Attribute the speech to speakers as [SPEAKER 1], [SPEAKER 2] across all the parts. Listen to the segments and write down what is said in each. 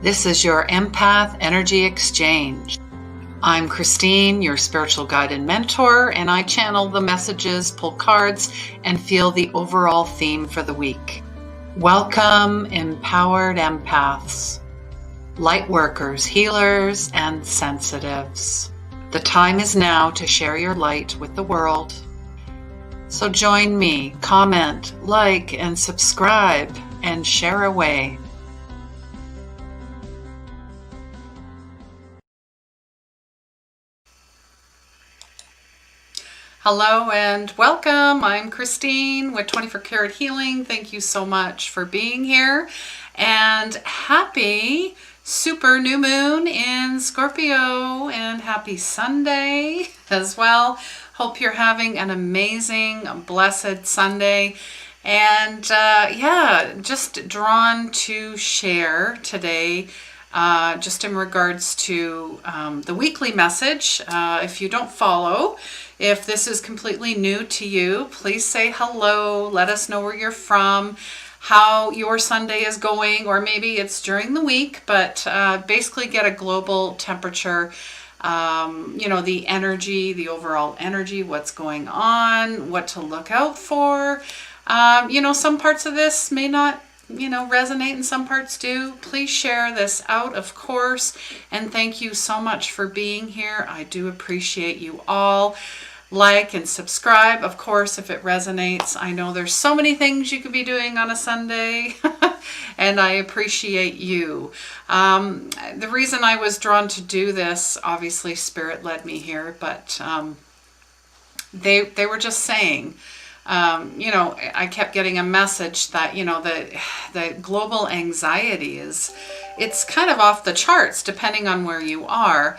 [SPEAKER 1] This is your Empath Energy Exchange. I'm Christine, your spiritual guide and mentor, and I channel the messages, pull cards, and feel the overall theme for the week. Welcome, empowered empaths, light workers, healers, and sensitives. The time is now to share your light with the world. So join me, comment, like, and subscribe, and share away. Hello and welcome. I'm Christine with 24 Karat Healing. Thank you so much for being here, and happy super new moon in Scorpio, and happy Sunday as well. Hope you're having an amazing, blessed Sunday. And just drawn to share today just in regards to the weekly message. If you don't follow, if this is completely new to you, please say hello. Let us know where you're from, how your Sunday is going, or maybe it's during the week, but basically get a global temperature, the energy, the overall energy, what's going on, what to look out for. Some parts of this may not resonate and some parts do. Please share this out, of course. And thank you so much for being here. I do appreciate you all. Like and subscribe, of course, if it resonates. I know there's so many things you could be doing on a Sunday, and I appreciate you. The reason I was drawn to do this, obviously Spirit led me here, but they were just saying, I kept getting a message that, the global anxiety it's kind of off the charts depending on where you are.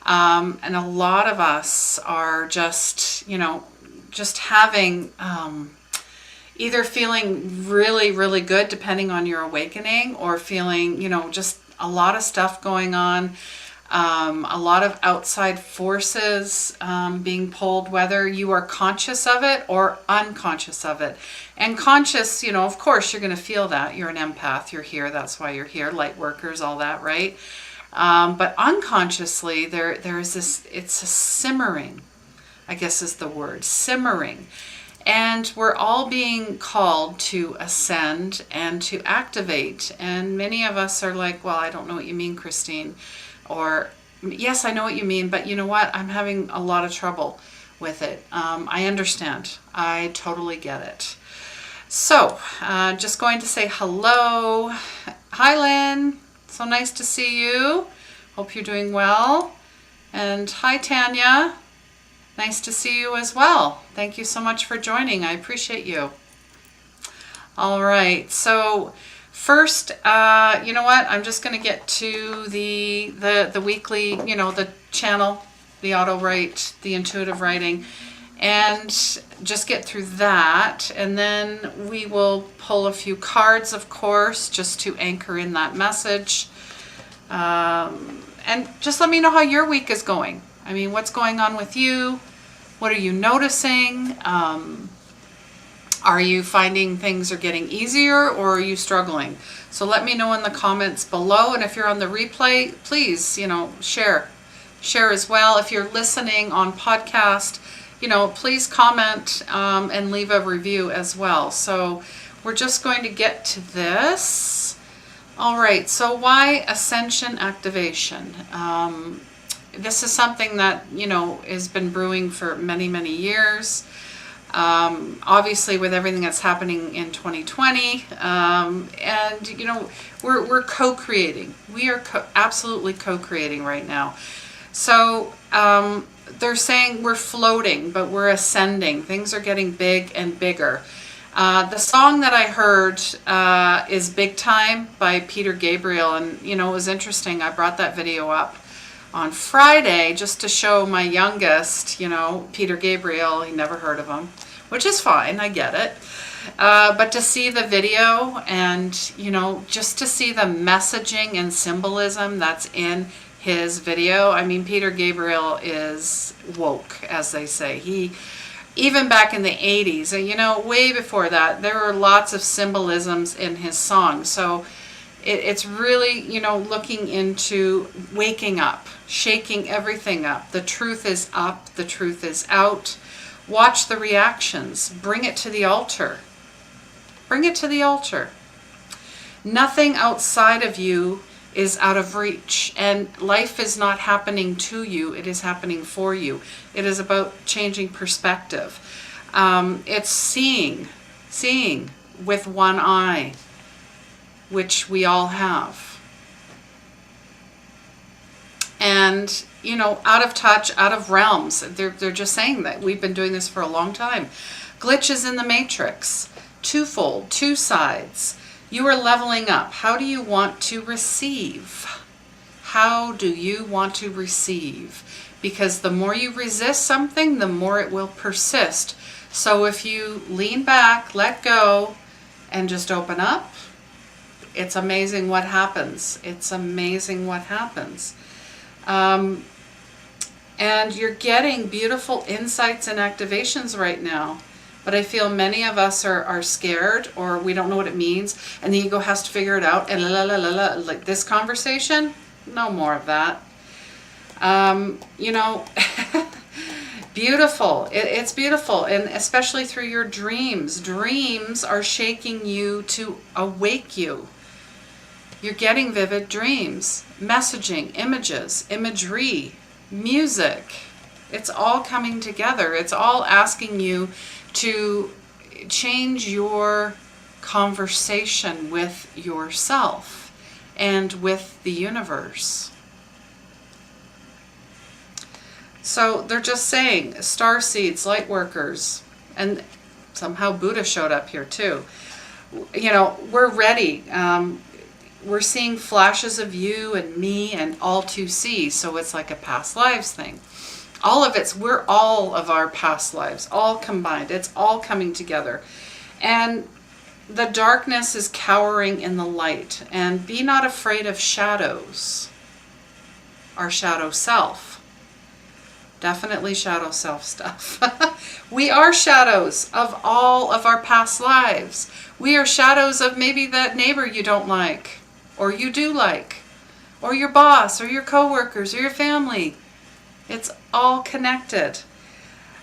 [SPEAKER 1] And a lot of us are just having, either feeling really, really good depending on your awakening, or feeling, just a lot of stuff going on. A lot of outside forces being pulled, whether you are conscious of it or unconscious of it. And conscious, of course, you're going to feel that. You're an empath. You're here. That's why you're here. Light workers, all that, right? But unconsciously, there's this, it's a simmering, I guess is the word, simmering. And we're all being called to ascend and to activate. And many of us are like, well, I don't know what you mean, Christine. Or, yes, I know what you mean, but you know what? I'm having a lot of trouble with it. I understand. I totally get it. So, just going to say hello. Hi, Lynn. So nice to see you. Hope you're doing well. And hi, Tanya. Nice to see you as well. Thank you so much for joining. I appreciate you. All right. So first, you know what? I'm just going to get to the weekly, the channel, the auto write, the intuitive writing, and just get through that. And then we will pull a few cards, of course, just to anchor in that message. And just let me know how your week is going. I mean, what's going on with you? What are you noticing? Are you finding things are getting easier, or are you struggling? So let me know in the comments below. And if you're on the replay, please, share as well. If you're listening on podcast, please comment and leave a review as well. So we're just going to get to this. All right, so why Ascension activation? This is something that, has been brewing for many, many years. Obviously with everything that's happening in 2020, and, we're co-creating. We are absolutely co-creating right now. So they're saying we're floating, but we're ascending. Things are getting big and bigger. The song that I heard is Big Time by Peter Gabriel. And, it was interesting. I brought that video up on Friday just to show my youngest, Peter Gabriel. He never heard of him, which is fine. I get it. But to see the video and, just to see the messaging and symbolism that's in his video. I mean, Peter Gabriel is woke, as they say. He even back in the 80s, and way before that, there were lots of symbolisms in his songs. So, It's really, looking into waking up, shaking everything up. The truth is up, the truth is out. Watch the reactions. Bring it to the altar. Bring it to the altar. Nothing outside of you is out of reach, and life is not happening to you, it is happening for you. It is about changing perspective. It's seeing with one eye, which we all have. And, out of touch, out of realms. They're just saying that we've been doing this for a long time. Glitches in the matrix, twofold, two sides. You are leveling up. How do you want to receive? How do you want to receive? Because the more you resist something, the more it will persist. So if you lean back, let go, and just open up, it's amazing what happens. It's amazing what happens. And you're getting beautiful insights and activations right now. But I feel many of us are scared, or we don't know what it means, and the ego has to figure it out, and like this conversation, no more of that. Beautiful. It's beautiful, and especially through your dreams. Dreams are shaking you to awake you. You're getting vivid dreams, messaging, images, imagery, music. It's all coming together. It's all asking you to change your conversation with yourself and with the universe. So they're just saying, star seeds, light workers, and somehow Buddha showed up here too. We're ready. We're seeing flashes of you and me and all to see. So it's like a past lives thing. We're all of our past lives, all combined. It's all coming together. And the darkness is cowering in the light. And be not afraid of shadows. Our shadow self. Definitely shadow self stuff. We are shadows of all of our past lives. We are shadows of maybe that neighbor you don't like, or you do like, or your boss, or your coworkers, or your family. It's all connected.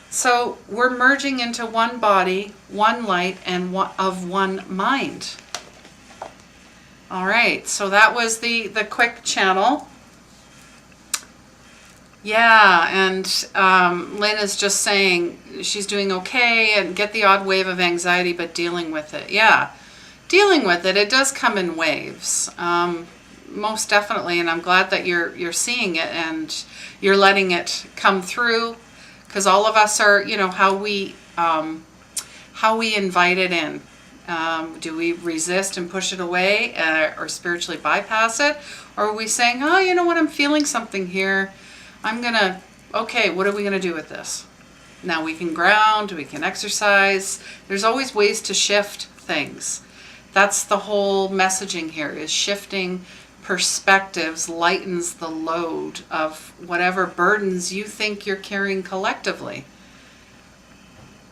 [SPEAKER 1] So we're merging into one body, one light, and of one mind. All right, so that was the quick channel. Yeah, and Lynn is just saying she's doing okay and get the odd wave of anxiety, but dealing with it. Yeah, dealing with it. It does come in waves. Most definitely, and I'm glad that you're seeing it and you're letting it come through, because all of us are, how we invite it in. Do we resist and push it away, or spiritually bypass it, or are we saying, oh, you know what, I'm feeling something here. Okay, what are we gonna do with this? Now we can ground, we can exercise. There's always ways to shift things. That's the whole messaging here, is shifting perspectives lightens the load of whatever burdens you think you're carrying collectively.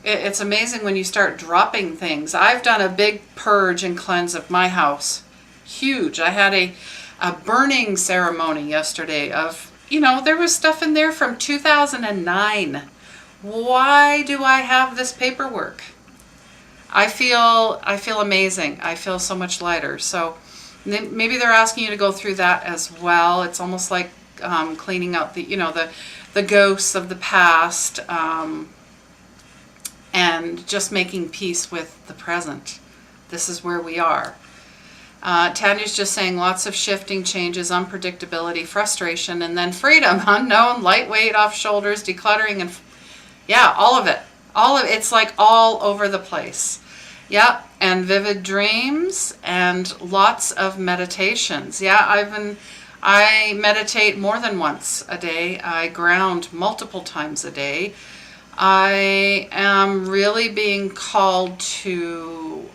[SPEAKER 1] It's amazing when you start dropping things. I've done a big purge and cleanse of my house. Huge. I had a burning ceremony yesterday of, there was stuff in there from 2009. Why do I have this paperwork? I feel amazing. I feel so much lighter. So maybe they're asking you to go through that as well. It's almost like cleaning out the ghosts of the past, and just making peace with the present. This is where we are. Tanya's just saying lots of shifting, changes, unpredictability, frustration, and then freedom, unknown, lightweight, off shoulders, decluttering, and yeah, all of it. It's like all over the place. Yep, and vivid dreams and lots of meditations. Yeah, I meditate more than once a day. I ground multiple times a day. I am really being called to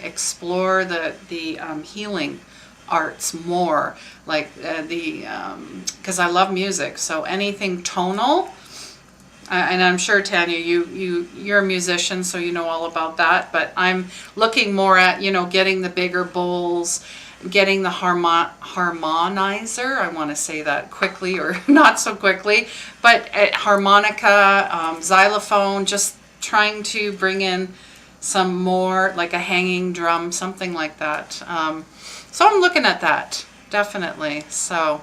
[SPEAKER 1] explore the healing arts more, like because I love music. So anything tonal. And I'm sure, Tanya, you're a musician, so you know all about that. But I'm looking more at, getting the bigger bowls getting the harmonizer, I want to say that quickly or not so quickly, but harmonica, xylophone, just trying to bring in some more, like a hanging drum, something like that. So I'm looking at that, definitely. So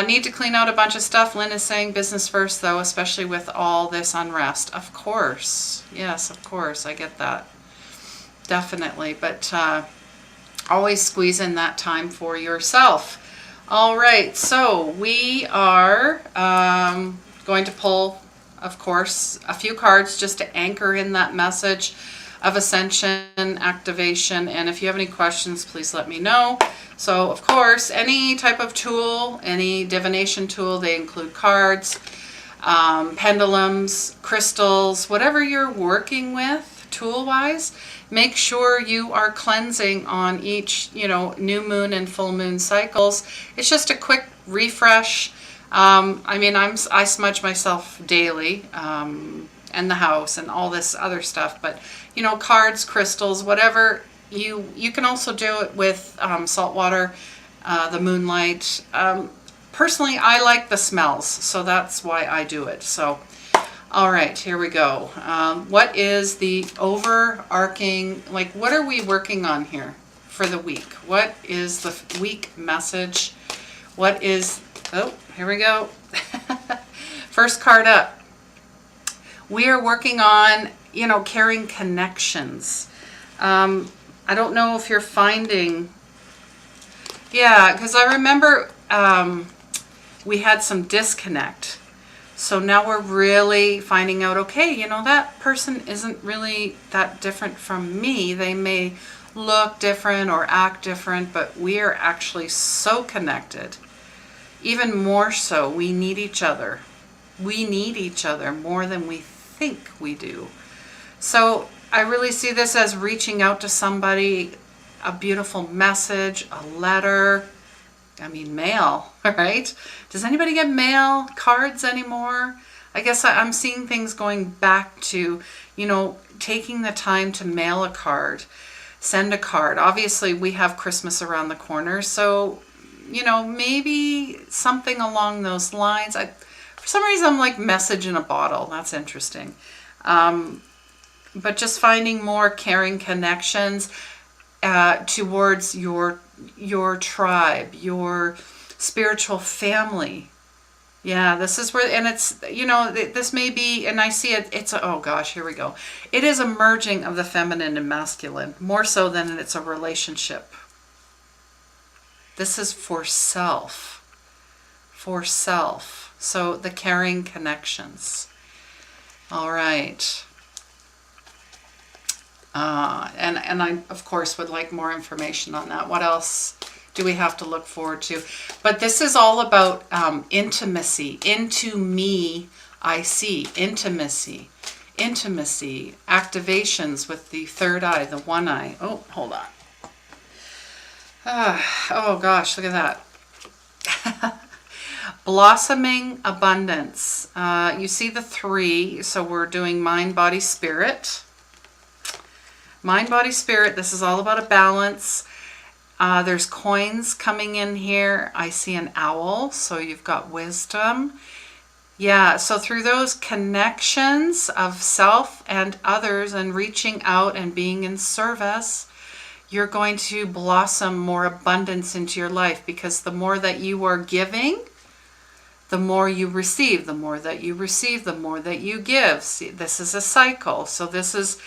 [SPEAKER 1] need to clean out a bunch of stuff. Lynn is saying business first, though, especially with all this unrest. Of course. Yes, of course. I get that. Definitely. But always squeeze in that time for yourself. All right. So we are going to pull, of course, a few cards just to anchor in that message of ascension activation. And if you have any questions, please let me know. So, of course, any type of tool, any divination tool, they include cards, pendulums, crystals, whatever you're working with tool-wise, make sure you are cleansing on each, new moon and full moon cycles. It's just a quick refresh. I mean, I smudge myself daily, and the house and all this other stuff, but cards, crystals, whatever. You can also do it with salt water, the moonlight. Personally, I like the smells, so that's why I do it. So, all right, here we go. What is the overarching, what are we working on here for the week? What is the week message? What is, oh, here we go. First card up. We are working on, carrying connections. I don't know if you're finding, yeah, because I remember we had some disconnect. So now we're really finding out, okay, that person isn't really that different from me. They may look different or act different, but we are actually so connected. Even more so, we need each other. We need each other more than we think we do. So I really see this as reaching out to somebody, a beautiful message, a letter, mail, right? Does anybody get mail, cards anymore? I guess I'm seeing things going back to, taking the time to mail a card, send a card. Obviously, we have Christmas around the corner, so, maybe something along those lines. For some reason, I'm like message in a bottle. That's interesting. But just finding more caring connections towards your tribe, your spiritual family. Yeah, this is where, and it's, this may be, and I see it, oh gosh, here we go. It is a merging of the feminine and masculine, more so than it's a relationship. This is for self. For self. So the caring connections. All right. And I, of course, would like more information on that. What else do we have to look forward to? But this is all about intimacy. Into me, I see. Intimacy. Intimacy. Activations with the third eye, the one eye. Oh, hold on. Oh, gosh, look at that. Blossoming abundance. You see the three. So we're doing mind, body, spirit. Mind, body, spirit. This is all about a balance. There's coins coming in here. I see an owl. So you've got wisdom. Yeah. So through those connections of self and others and reaching out and being in service, you're going to blossom more abundance into your life, because the more that you are giving, the more you receive. The more that you receive, the more that you give. See, this is a cycle. So this is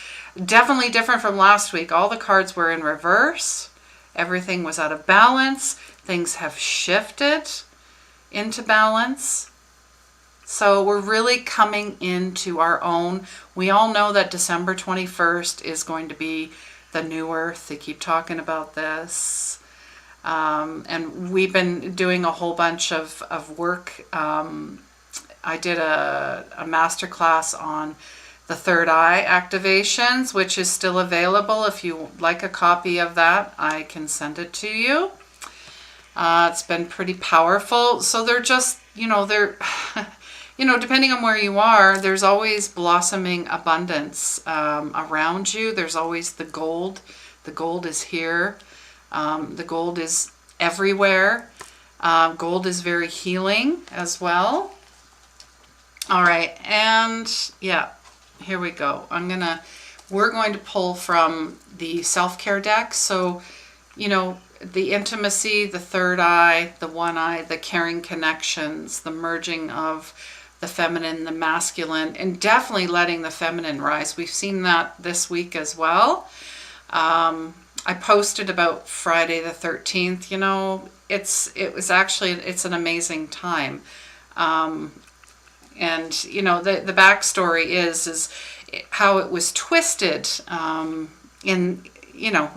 [SPEAKER 1] definitely different from last week. All the cards were in reverse. Everything was out of balance. Things have shifted into balance. So we're really coming into our own. We all know that December 21st is going to be the new earth. They keep talking about this. And we've been doing a whole bunch of work. I did a masterclass on the third eye activations, which is still available. If you like a copy of that, I can send it to you. It's been pretty powerful. So they're just, they're, depending on where you are, there's always blossoming abundance around you. There's always the gold. The gold is here. The gold is everywhere. Gold is very healing as well. All right, and yeah, here we go. We're going to pull from the self-care deck. So, you know, the intimacy, the third eye, the one eye, the caring connections, the merging of the feminine, the masculine, and definitely letting the feminine rise. We've seen that this week as well. I posted about Friday the 13th. You know, it's an amazing time. And you know, the backstory is how it was twisted in, you know,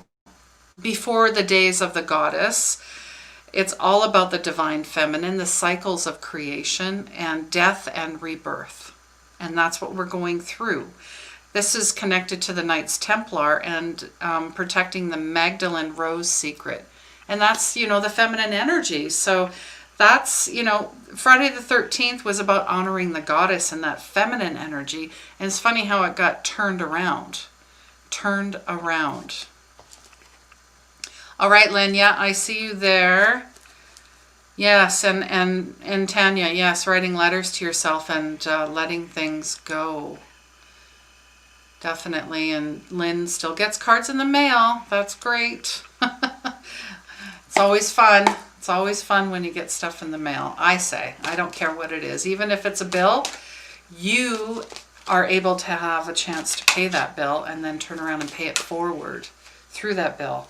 [SPEAKER 1] before the days of the goddess. It's all about the divine feminine, the cycles of creation and death and rebirth. And that's what we're going through. This is connected to the Knights Templar and protecting the Magdalene Rose secret. And that's, you know, the feminine energy. So that's, you know, Friday the 13th was about honoring the goddess and that feminine energy. And it's funny how it got turned around. Turned around. All right, Lynn, yeah, I see you there. Yes, and Tanya, yes, writing letters to yourself and letting things go. Definitely. And Lynn still gets cards in the mail. That's great. It's always fun. It's always fun when you get stuff in the mail. I say, I don't care what it is. Even if it's a bill, you are able to have a chance to pay that bill and then turn around and pay it forward through that bill.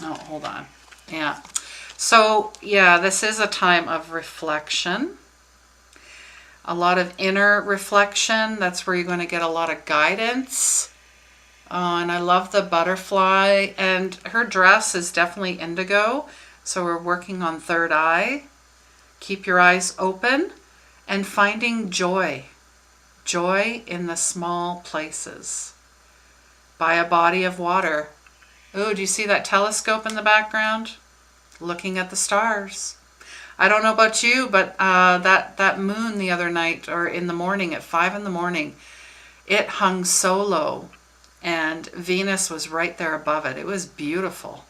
[SPEAKER 1] Oh, hold on. Yeah. So, yeah, this is a time of reflection. A lot of inner reflection. That's where you're going to get a lot of guidance. And I love the butterfly. And her dress is definitely indigo. So we're working on third eye. Keep your eyes open and finding joy. Joy in the small places. By a body of water. Oh, do you see that telescope in the background? Looking at the stars. I don't know about you, but that moon the other night, or in the morning at 5 in the morning, it hung so low and Venus was right there above it. It was beautiful.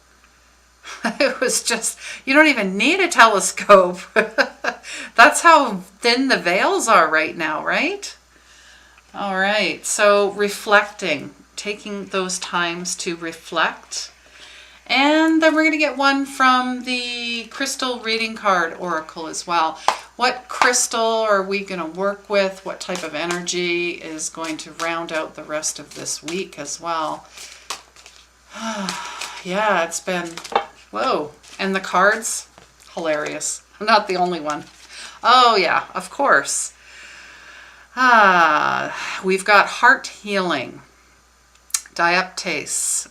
[SPEAKER 1] It was just, you don't even need a telescope. That's how thin the veils are right now, right? All right, so reflecting. Taking those times to reflect. And then we're going to get one from the Crystal Reading Card Oracle as well. What crystal are we going to work with? What type of energy is going to round out the rest of this week as well? Yeah, it's been, whoa. And the cards, hilarious. I'm not the only one. Oh yeah, of course. We've got heart healing. Dioptase.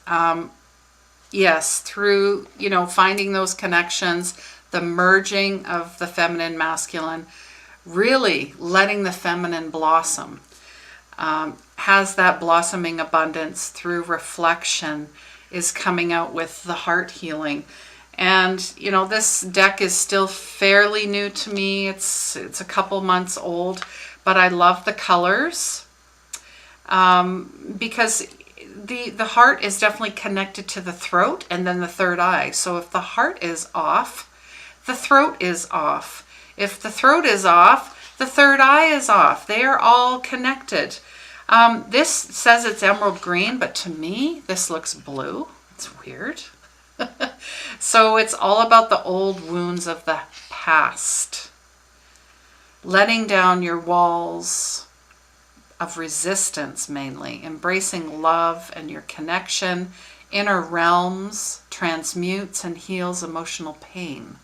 [SPEAKER 1] Yes, through, you know, finding those connections, the merging of the feminine, masculine, really letting the feminine blossom. Has that blossoming abundance through reflection is coming out with the heart healing. And, you know, this deck is still fairly new to me. It's a couple months old, but I love the colors because the heart is definitely connected to the throat and then the third eye. So if the heart is off, the throat is off. If the throat is off, the third eye is off. They are all connected. This says it's emerald green, but to me, this looks blue. It's weird. So it's all about the old wounds of the past. Letting down your walls of resistance, mainly. Embracing love and your connection. Inner realms transmutes and heals emotional pain.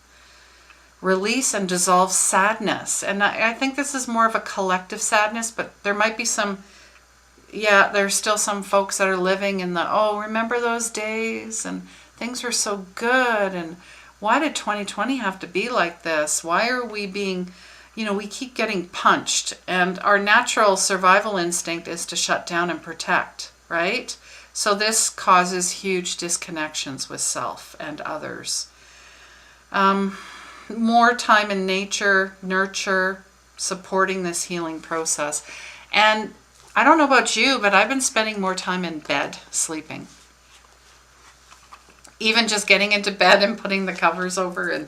[SPEAKER 1] Release and dissolve sadness. And I think this is more of a collective sadness, but there might be some, yeah, there's still some folks that are living in the, oh, remember those days? And things were so good. And why did 2020 have to be like this? Why are we being, you know, we keep getting punched. And our natural survival instinct is to shut down and protect, right? So this causes huge disconnections with self and others. More time in nature, nurture, supporting this healing process. And I don't know about you, but I've been spending more time in bed sleeping. Even just getting into bed and putting the covers over and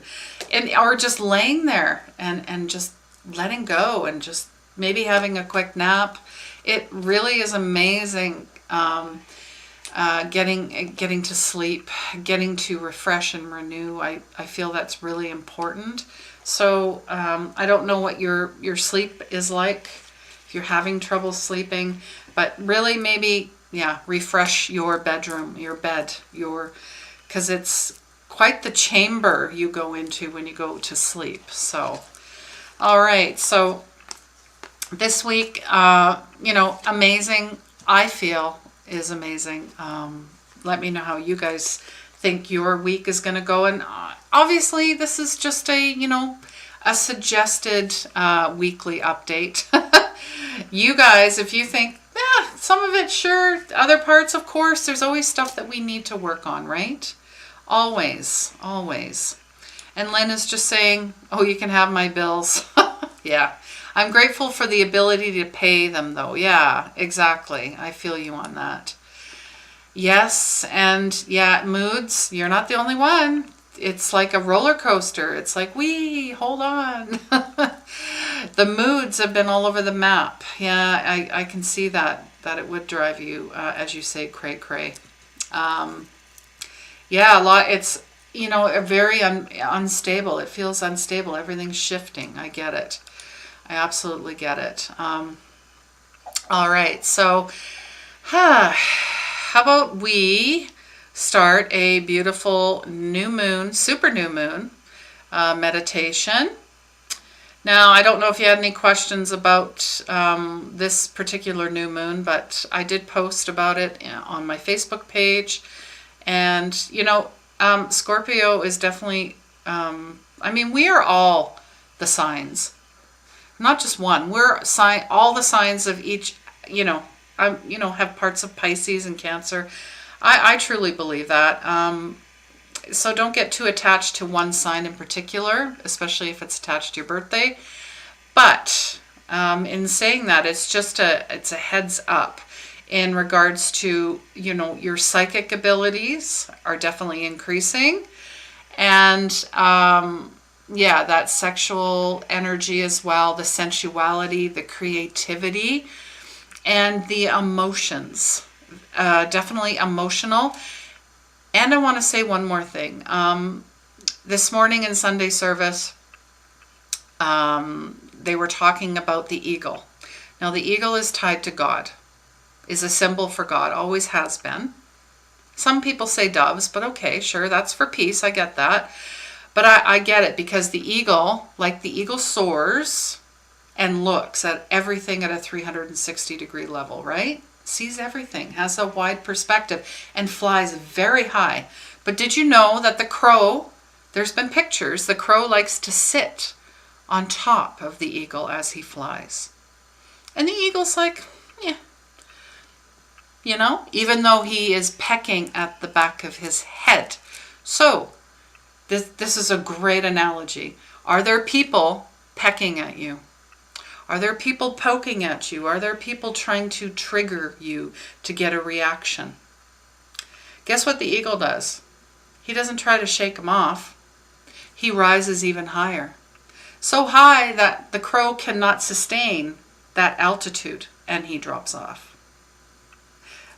[SPEAKER 1] or just laying there and just letting go and just maybe having a quick nap. It really is amazing. Getting to sleep, getting to refresh and renew. I feel that's really important. So I don't know what your sleep is like, if you're having trouble sleeping, but really maybe, yeah, refresh your bedroom, your bed, because it's quite the chamber you go into when you go to sleep. So, all right. So this week, amazing, I feel, is amazing. Let me know how you guys think your week is going to go. And obviously this is just a suggested weekly update. You guys, if you think, some of it, sure, other parts, of course, there's always stuff that we need to work on, right? Always, always. And Lynn is just saying, oh, you can have my bills. Yeah. I'm grateful for the ability to pay them, though. Yeah, exactly. I feel you on that. Yes, and yeah, moods, you're not the only one. It's like a roller coaster. It's like, hold on. The moods have been all over the map. Yeah, I can see that it would drive you, as you say, cray-cray. Yeah, a lot. It's, very unstable. It feels unstable. Everything's shifting. I get it. I absolutely get it. All right, so how about we start a beautiful new moon, super new moon meditation. Now, I don't know if you had any questions about this particular new moon, but I did post about it on my Facebook page. And, Scorpio is definitely, we are all the signs. Not just one. We're all the signs of each, have parts of Pisces and Cancer. I truly believe that. So don't get too attached to one sign in particular, especially if it's attached to your birthday. But in saying that, it's a heads up in regards to, your psychic abilities are definitely increasing. And that sexual energy as well, the sensuality, the creativity, and the emotions. Definitely emotional. And I want to say one more thing. This morning in Sunday service, they were talking about the eagle. Now, the eagle is tied to God, is a symbol for God, always has been. Some people say doves, but okay, sure, that's for peace. I get that. But I get it, because the eagle, like the eagle, soars and looks at everything at a 360-degree level, right? Sees everything, has a wide perspective, and flies very high. But did you know that the crow, there's been pictures, the crow likes to sit on top of the eagle as he flies. And the eagle's like, even though he is pecking at the back of his head. So, this is a great analogy. Are there people pecking at you? Are there people poking at you? Are there people trying to trigger you to get a reaction? Guess what the eagle does? He doesn't try to shake them off. He rises even higher. So high that the crow cannot sustain that altitude, and he drops off.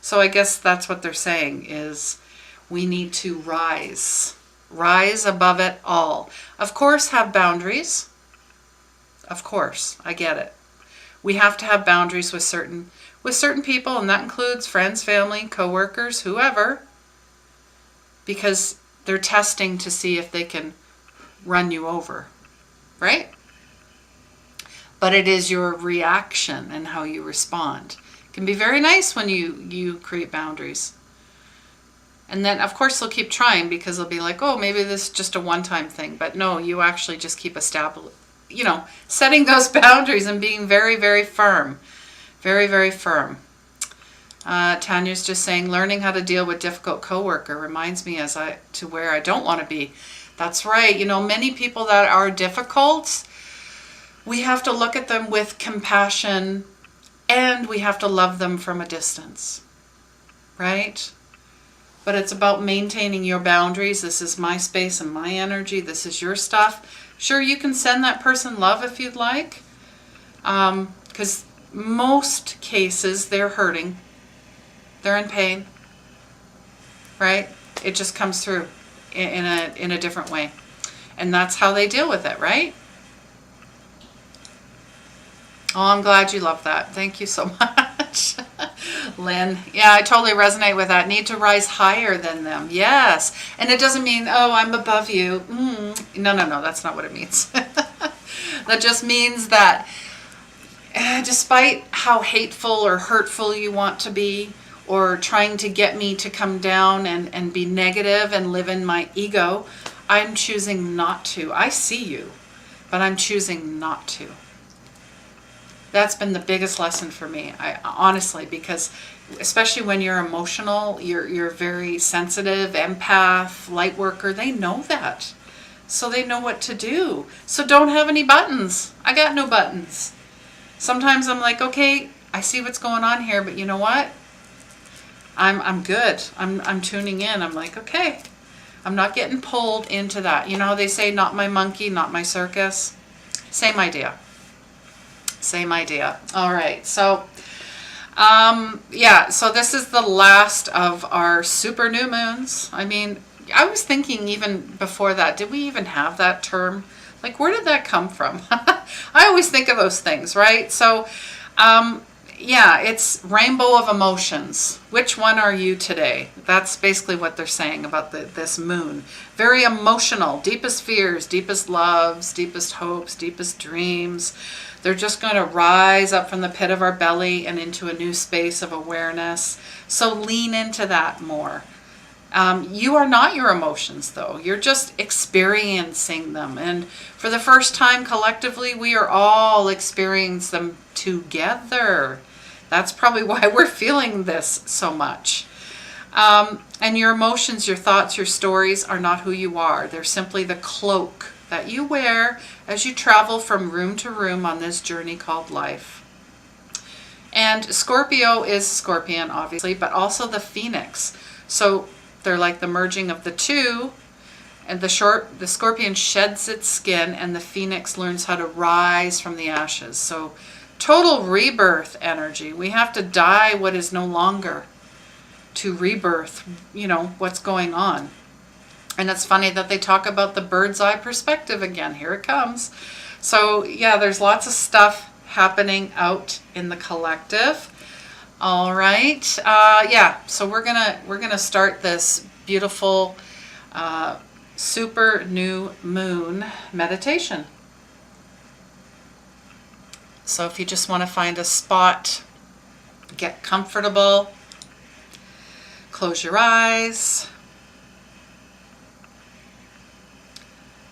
[SPEAKER 1] So I guess that's what they're saying, is we need to rise above it all. Of course, have boundaries. Of course, I get it. We have to have boundaries with certain people, and that includes friends, family, coworkers, whoever, because they're testing to see if they can run you over, right? But it is your reaction and how you respond. It can be very nice when you create boundaries. And then, of course, they'll keep trying, because they'll be like, oh, maybe this is just a one-time thing. But no, you actually just keep setting those boundaries and being very, very firm. Very, very firm. Tanya's just saying, learning how to deal with difficult coworker reminds me to where I don't want to be. That's right. Many people that are difficult, we have to look at them with compassion, and we have to love them from a distance. Right? but it's about maintaining your boundaries. This is my space and my energy. This is your stuff. Sure, you can send that person love if you'd like, because most cases they're hurting. They're in pain, right? It just comes through in a different way. And that's how they deal with it, right? Oh, I'm glad you love that. Thank you so much. Lynn. Yeah, I totally resonate with that. Need to rise higher than them. Yes. And it doesn't mean, oh, I'm above you. No, that's not what it means. That just means that despite how hateful or hurtful you want to be, or trying to get me to come down and be negative and live in my ego, I'm choosing not to. I see you, but I'm choosing not to. That's been the biggest lesson for me, honestly, because especially when you're emotional, you're very sensitive, empath, light worker, they know that. So they know what to do. So don't have any buttons. I got no buttons. Sometimes I'm like, okay, I see what's going on here, but you know what? I'm good. I'm tuning in. I'm like, okay, I'm not getting pulled into that. You know how they say, not my monkey, not my circus? Same idea. Same idea. All right. So, yeah, so this is the last of our super new moons. I mean, I was thinking even before that, did we even have that term? Like, where did that come from? I always think of those things, right? So, yeah, it's rainbow of emotions. Which one are you today? That's basically what they're saying about this moon. Very emotional, deepest fears, deepest loves, deepest hopes, deepest dreams. They're just going to rise up from the pit of our belly and into a new space of awareness. So lean into that more. You are not your emotions, though. You're just experiencing them. And for the first time collectively, we are all experiencing them together. That's probably why we're feeling this so much. And your emotions, your thoughts, your stories are not who you are. They're simply the cloak that you wear as you travel from room to room on this journey called life. And Scorpio is Scorpion, obviously, but also the Phoenix. So they're like the merging of the two. And the Scorpion sheds its skin, and the Phoenix learns how to rise from the ashes. So total rebirth energy. We have to die what is no longer to rebirth, you know, what's going on. And it's funny that they talk about the bird's eye perspective again. Here it comes. So yeah, there's lots of stuff happening out in the collective. All right. Yeah. So we're gonna start this beautiful super new moon meditation. So if you just want to find a spot, get comfortable, close your eyes.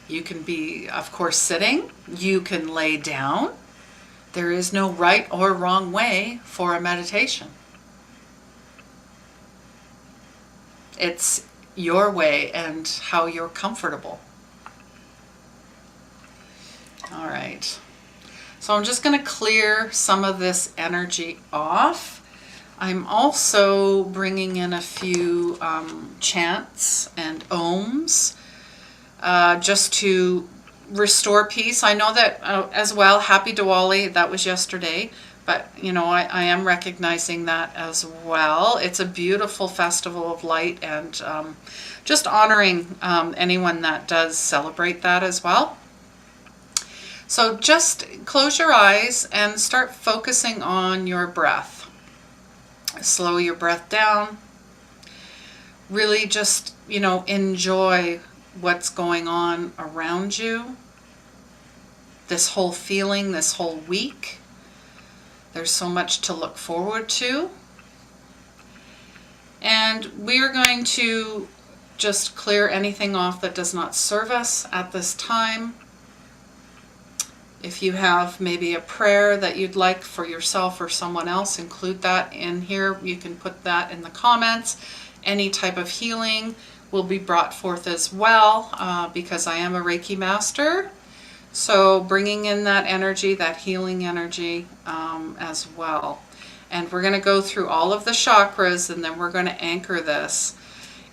[SPEAKER 1] You can be, of course, sitting. You can lay down. There is no right or wrong way for a meditation. It's your way and how you're comfortable. All right. So I'm just going to clear some of this energy off. I'm also bringing in a few chants and ohms. Just to restore peace. I know that as well. Happy Diwali, that was yesterday, but you know, I am recognizing that as well. It's a beautiful festival of light, and just honoring anyone that does celebrate that as well. So just close your eyes and start focusing on your breath. Slow your breath down. Really just, you know, enjoy what's going on around you, this whole feeling, this whole week. There's so much to look forward to. And we are going to just clear anything off that does not serve us at this time. If you have maybe a prayer that you'd like for yourself or someone else, include that in here. You can put that in the comments. Any type of healing will be brought forth as well, because I am a Reiki master. So bringing in that energy, that healing energy as well. And we're going to go through all of the chakras, and then we're going to anchor this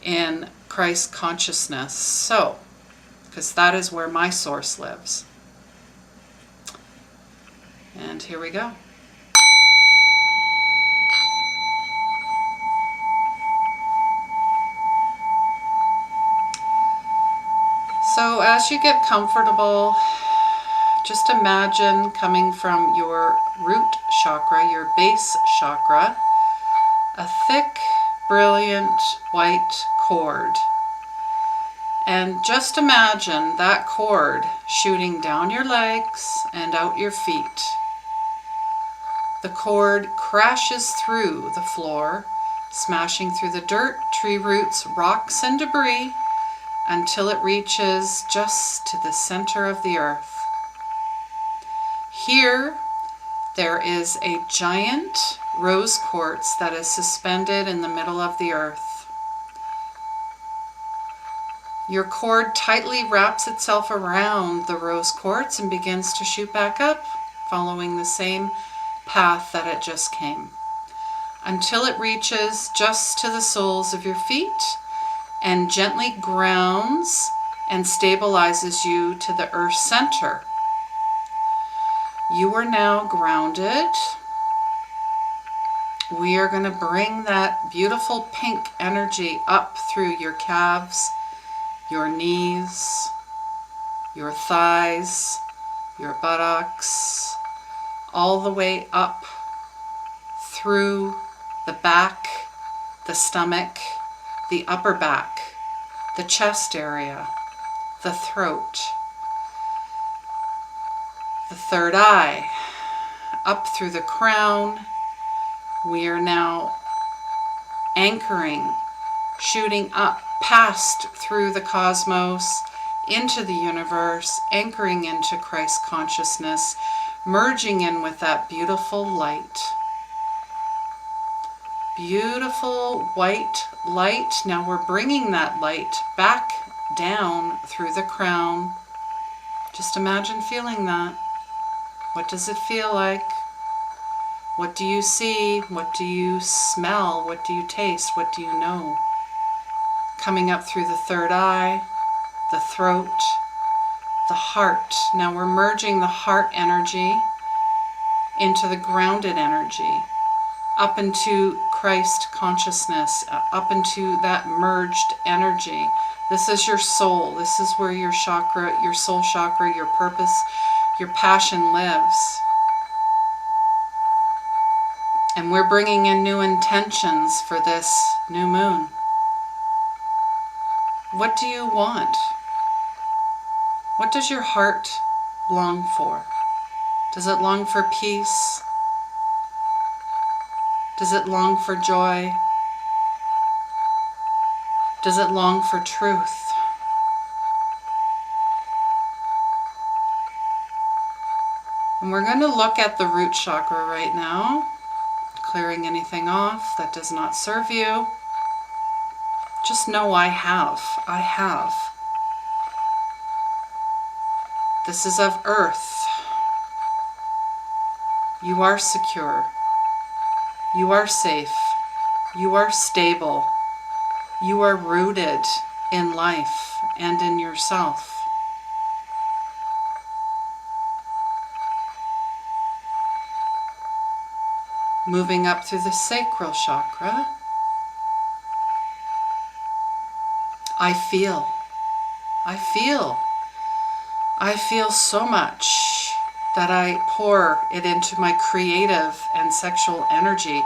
[SPEAKER 1] in Christ consciousness. So, because that is where my source lives. And here we go. So as you get comfortable, just imagine coming from your root chakra, your base chakra, a thick, brilliant white cord. And just imagine that cord shooting down your legs and out your feet. The cord crashes through the floor, smashing through the dirt, tree roots, rocks, and debris until it reaches just to the center of the earth. Here, there is a giant rose quartz that is suspended in the middle of the earth. Your cord tightly wraps itself around the rose quartz and begins to shoot back up, following the same path that it just came, until it reaches just to the soles of your feet and gently grounds and stabilizes you to the earth's center. You are now grounded. We are going to bring that beautiful pink energy up through your calves, your knees, your thighs, your buttocks, all the way up through the back, the stomach, the upper back, the chest area, the throat, the third eye, up through the crown. We are now anchoring, shooting up, past through the cosmos, into the universe, anchoring into Christ consciousness, merging in with that beautiful light. Beautiful white light. Now we're bringing that light back down through the crown. Just imagine feeling that. What does it feel like? What do you see? What do you smell? What do you taste? What do you know? Coming up through the third eye, the throat, the heart. Now we're merging the heart energy into the grounded energy, up into Christ consciousness, up into that merged energy. This is your soul. This is where your chakra, your soul chakra, your purpose, your passion lives. And we're bringing in new intentions for this new moon. What do you want? What does your heart long for? Does it long for peace? Does it long for joy? Does it long for truth? And we're going to look at the root chakra right now, clearing anything off that does not serve you. Just know I have. This is of earth. You are secure. You are safe. You are stable. You are rooted in life and in yourself. Moving up through the sacral chakra, I feel so much that I pour it into my creative and sexual energy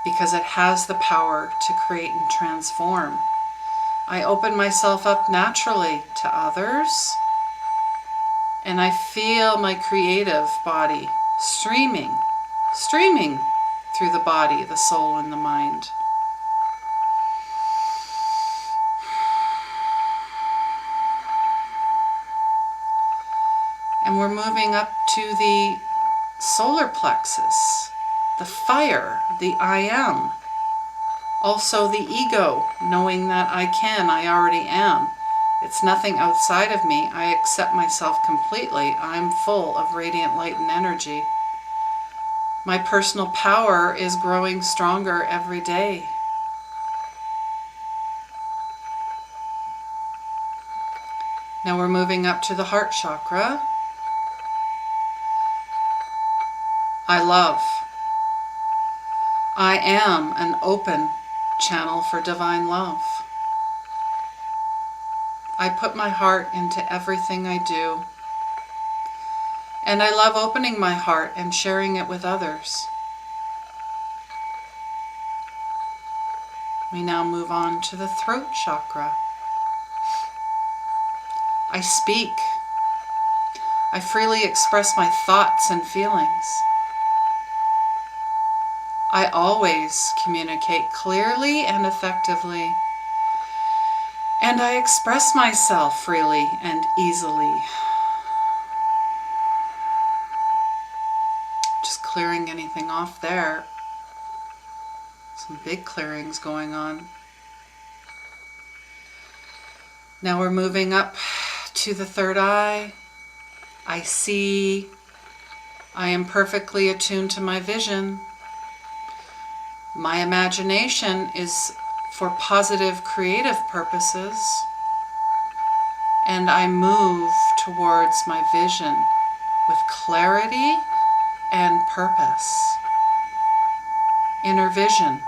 [SPEAKER 1] because it has the power to create and transform. I open myself up naturally to others, and I feel my creative body streaming through the body, the soul, and the mind. And we're moving up to the solar plexus, the fire, the I am. Also the ego, knowing that I already am. It's nothing outside of me. I accept myself completely. I'm full of radiant light and energy. My personal power is growing stronger every day. Now we're moving up to the heart chakra. I love. I am an open channel for divine love. I put my heart into everything I do. And I love opening my heart and sharing it with others. We now move on to the throat chakra. I speak. I freely express my thoughts and feelings. I always communicate clearly and effectively. And I express myself freely and easily. Just clearing anything off there. Some big clearings going on. Now we're moving up to the third eye. I see. I am perfectly attuned to my vision. My imagination is for positive creative purposes. And I move towards my vision with clarity and purpose. Inner vision,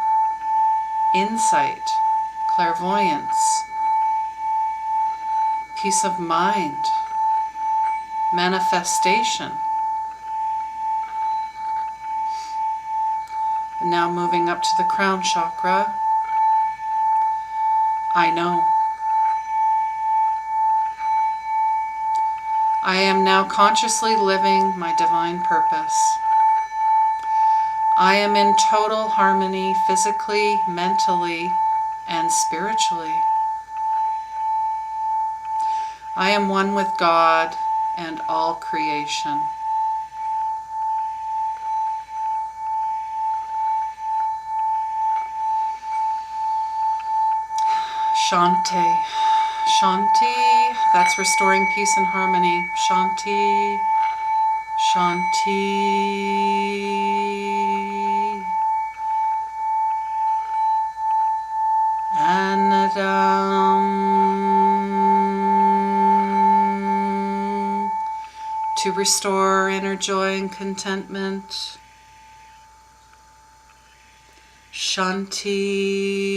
[SPEAKER 1] insight, clairvoyance, peace of mind, manifestation. And now moving up to the crown chakra, I know. I am now consciously living my divine purpose. I am in total harmony physically, mentally, and spiritually. I am one with God and all creation. Shanti. Shanti, that's restoring peace and harmony. Shanti. Shanti. Anadam. To restore inner joy and contentment. Shanti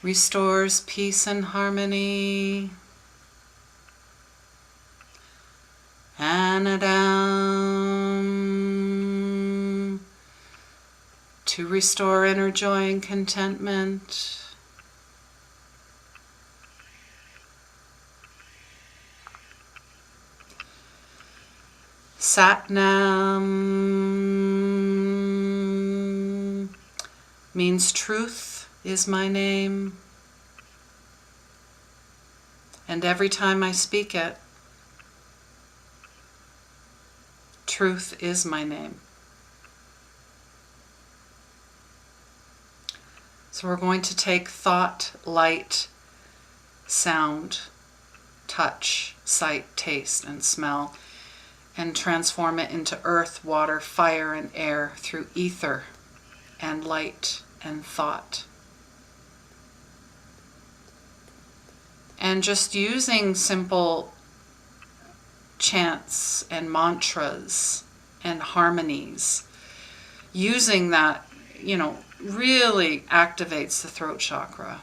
[SPEAKER 1] restores peace and harmony. Anadam to restore inner joy and contentment. Satnam means truth is my name. And every time I speak it, truth is my name. So we're going to take thought, light, sound, touch, sight, taste, and smell, and transform it into earth, water, fire, and air through ether and light and thought. And just using simple chants and mantras and harmonies, using that, really activates the throat chakra.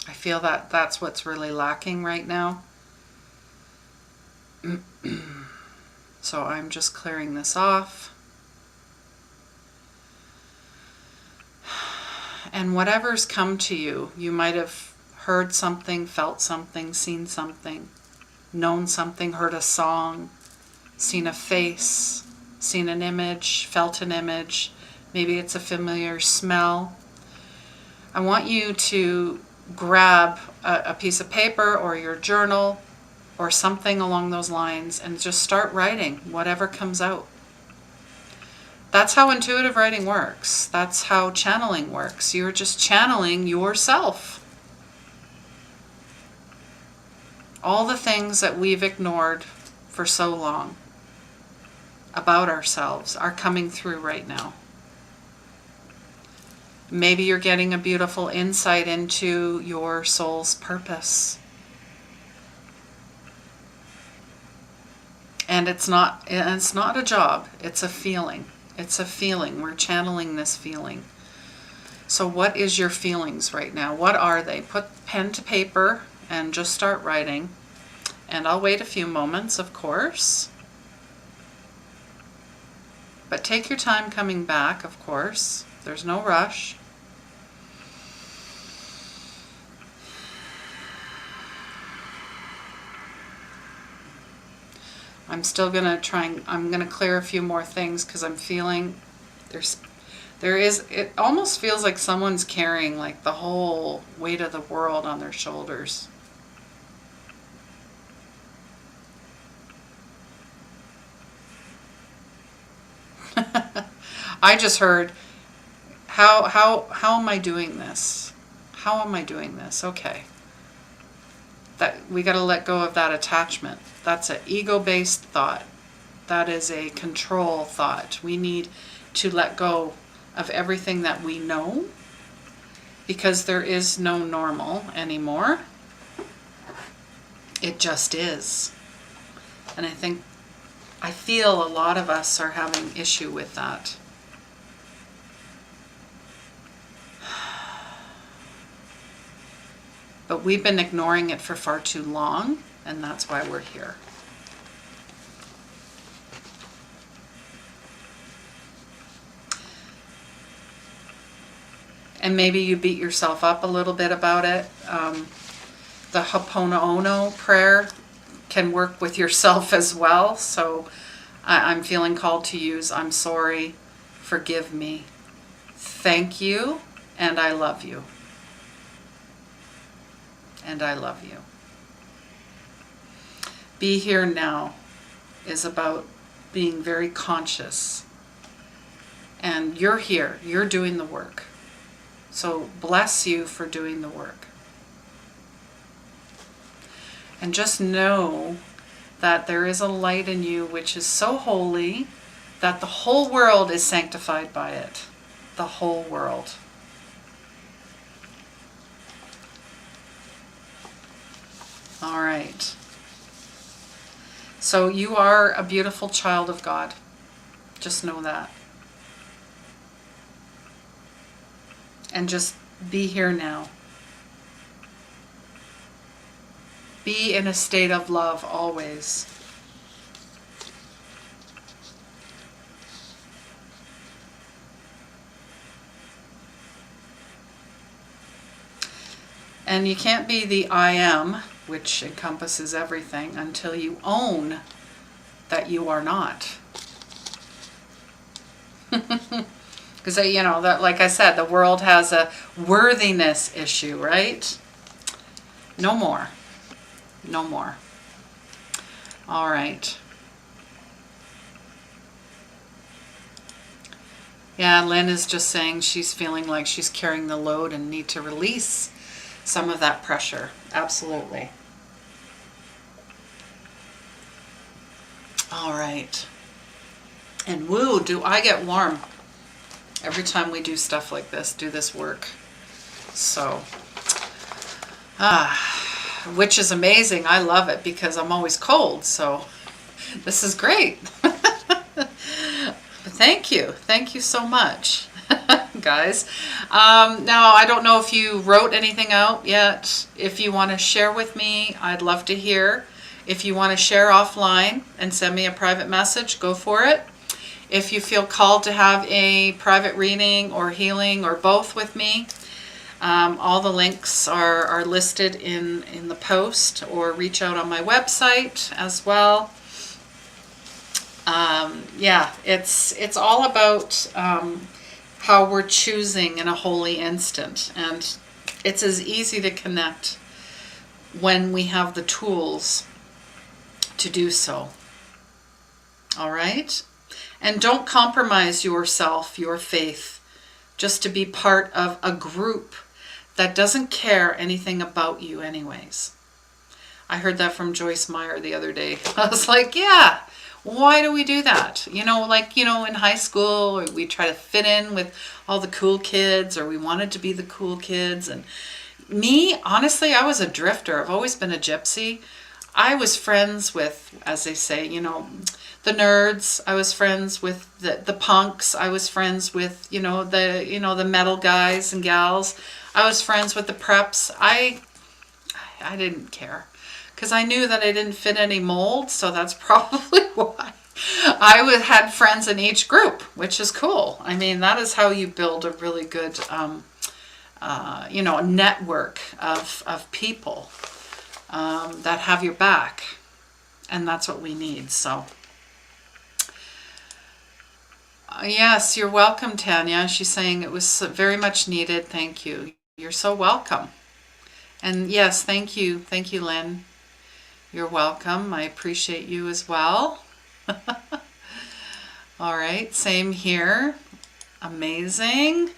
[SPEAKER 1] I feel that that's what's really lacking right now. So I'm just clearing this off. And whatever's come to you, you might have heard something, felt something, seen something, known something, heard a song, seen a face, seen an image, felt an image. Maybe it's a familiar smell. I want you to grab a piece of paper or your journal or something along those lines and just start writing whatever comes out. That's how intuitive writing works. That's how channeling works. You're just channeling yourself. All the things that we've ignored for so long about ourselves are coming through right now. Maybe you're getting a beautiful insight into your soul's purpose. And it's not a job, it's a feeling. It's a feeling. We're channeling this feeling. So what is your feelings right now? What are they? Put pen to paper and just start writing. And I'll wait a few moments, of course. But take your time coming back, of course. There's no rush. I'm still going to I'm going to clear a few more things because I'm feeling it almost feels like someone's carrying like the whole weight of the world on their shoulders. I just heard, how am I doing this? How am I doing this? Okay. That we got to let go of that attachment. That's an ego-based thought. That is a control thought. We need to let go of everything that we know, because there is no normal anymore. It just is. And I feel a lot of us are having issue with that. But we've been ignoring it for far too long, and that's why we're here. And maybe you beat yourself up a little bit about it. The Ho'oponopono prayer can work with yourself as well. So I'm feeling called to use, I'm sorry, forgive me, thank you, and I love you. And I love you. Be here now is about being very conscious. And you're here. You're doing the work. So bless you for doing the work. And just know that there is a light in you which is so holy that the whole world is sanctified by it. The whole world. All right. So you are a beautiful child of God. Just know that. And just be here now. Be in a state of love always. And you can't be the I am, which encompasses everything, until you own that you are not. Because, you know, that, like I said, the world has a worthiness issue, right? No more. No more. All right. Yeah, Lynn is just saying she's feeling like she's carrying the load and need to release some of that pressure. Absolutely. All right. And woo, do I get warm every time we do stuff like this, do this work. So, which is amazing. I love it because I'm always cold. So this is great. Thank you. Thank you so much, guys. Now, I don't know if you wrote anything out yet. If you want to share with me, I'd love to hear. If you want to share offline and send me a private message, go for it. If you feel called to have a private reading or healing or both with me, all the links are listed in the post, or reach out on my website as well. Yeah, it's all about how we're choosing in a holy instant, and it's as easy to connect when we have the tools to do so. All right? And don't compromise yourself, your faith, just to be part of a group that doesn't care anything about you anyways. I heard that from Joyce Meyer the other day. I was like, yeah, Why do we do that? Like, in high school, we try to fit in with all the cool kids, or we wanted to be the cool kids. And me, honestly, I was a drifter. I've always been a gypsy. I was friends with, as they say, the nerds. I was friends with the punks. I was friends with, the metal guys and gals. I was friends with the preps. I didn't care, because I knew that I didn't fit any mold, so that's probably why. I had friends in each group, which is cool. I mean, that is how you build a really good, a network of people that have your back, and that's what we need. So, yes, you're welcome, Tanya. She's saying it was very much needed. Thank you. You're so welcome. And yes, thank you, Lynn. You're welcome. I appreciate you as well. All right, same here. Amazing.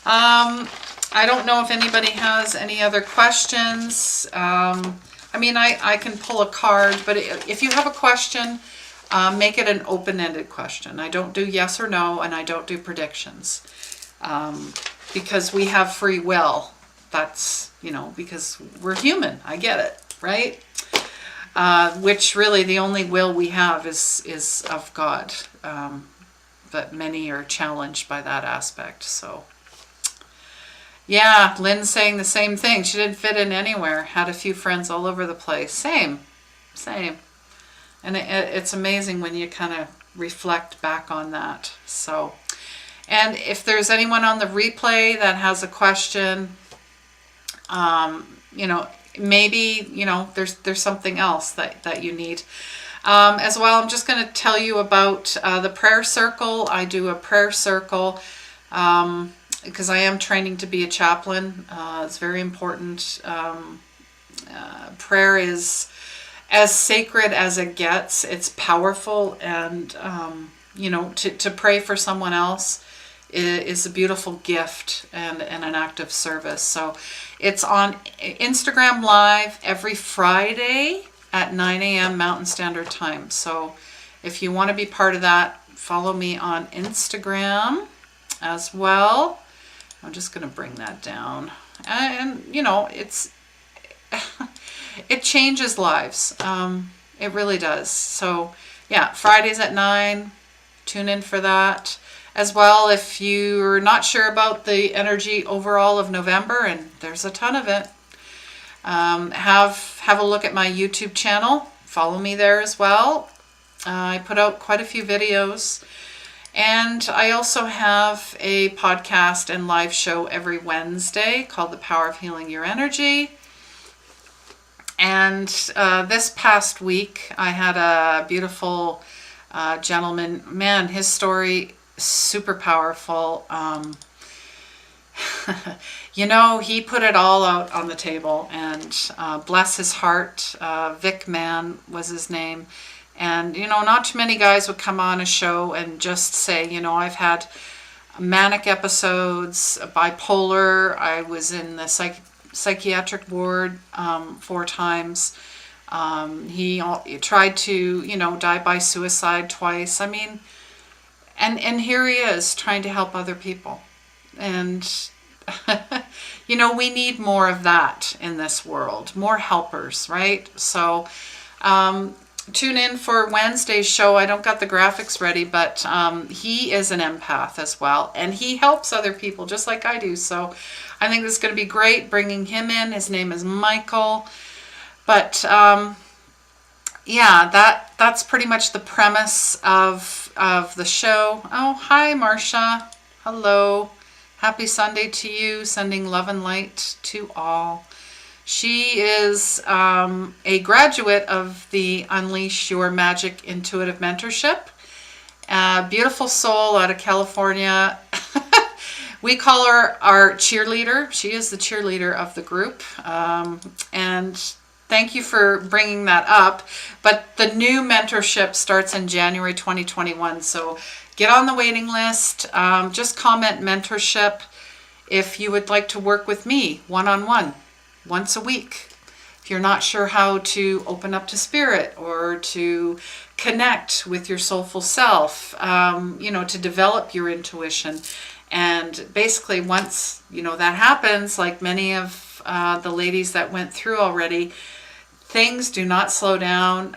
[SPEAKER 1] I don't know if anybody has any other questions. I mean, I can pull a card, but if you have a question, make it an open-ended question. I don't do yes or no, and I don't do predictions, because we have free will. That's, because we're human. I get it, right? Which really the only will we have is of God. But many are challenged by that aspect. So, yeah, Lynn's saying the same thing. She didn't fit in anywhere. Had a few friends all over the place. Same. And it's amazing when you kind of reflect back on that. So, and if there's anyone on the replay that has a question, maybe, there's something else that you need. As well, I'm just going to tell you about the prayer circle. I do a prayer circle because I am training to be a chaplain. It's very important. Prayer is as sacred as it gets. It's powerful, and to pray for someone else is a beautiful gift and an act of service. So it's on Instagram Live every Friday at 9 a.m. Mountain Standard Time. So if you want to be part of that, follow me on Instagram as well. I'm just going to bring that down. And, it changes lives. It really does. So, yeah, Fridays at 9. Tune in for that. As well, if you're not sure about the energy overall of November, and there's a ton of it, have a look at my YouTube channel. Follow me there as well. I put out quite a few videos. And I also have a podcast and live show every Wednesday called The Power of Healing Your Energy. And this past week, I had a beautiful gentleman. Man, his story, super powerful. He put it all out on the table, and bless his heart. Vic Mann was his name. And, not too many guys would come on a show and just say, I've had manic episodes, bipolar. I was in the psychiatric ward 4 times. He tried to, die by suicide twice. I mean, and here he is trying to help other people. And, we need more of that in this world, more helpers, right? So, tune in for Wednesday's show. I don't got the graphics ready, but he is an empath as well, and he helps other people just like I do. So I think this is going to be great bringing him in. His name is Michael. But that's pretty much the premise of the show. Oh, hi, Marcia. Hello. Happy Sunday to you. Sending love and light to all. She is a graduate of the Unleash Your Magic Intuitive Mentorship. Beautiful soul out of California. We call her our cheerleader. She is the cheerleader of the group. And thank you for bringing that up. But the new mentorship starts in January 2021. So get on the waiting list. Just comment mentorship if you would like to work with me one-on-one. Once a week. If you're not sure how to open up to spirit or to connect with your soulful self, to develop your intuition. And basically once, that happens, like many of the ladies that went through already, things do not slow down.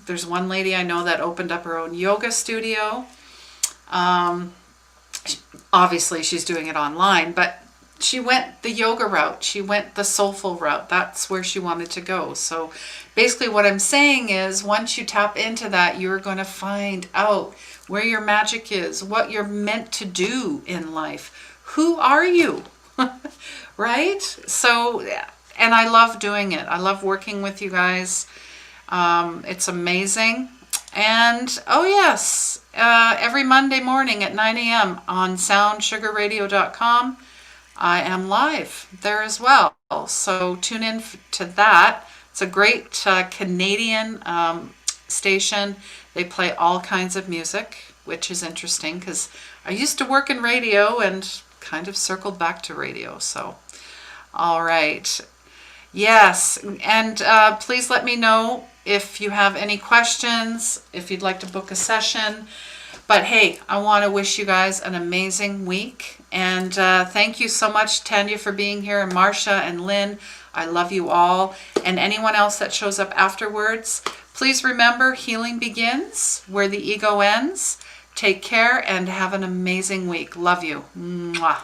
[SPEAKER 1] There's one lady I know that opened up her own yoga studio. Obviously she's doing it online, but she went the yoga route. She went the soulful route. That's where she wanted to go. So basically what I'm saying is, once you tap into that, you're going to find out where your magic is, what you're meant to do in life. Who are you? Right? So, and I love doing it. I love working with you guys. It's amazing. And, oh yes, every Monday morning at 9 a.m. on soundsugarradio.com, I am live there as well. So tune in to that. It's a great Canadian station. They play all kinds of music, which is interesting because I used to work in radio and kind of circled back to radio. So, all right. Yes, and please let me know if you have any questions, if you'd like to book a session. But hey, I want to wish you guys an amazing week. And thank you so much, Tanya, for being here, and Marcia and Lynn. I love you all. And anyone else that shows up afterwards, please remember, healing begins where the ego ends. Take care and have an amazing week. Love you. Mwah.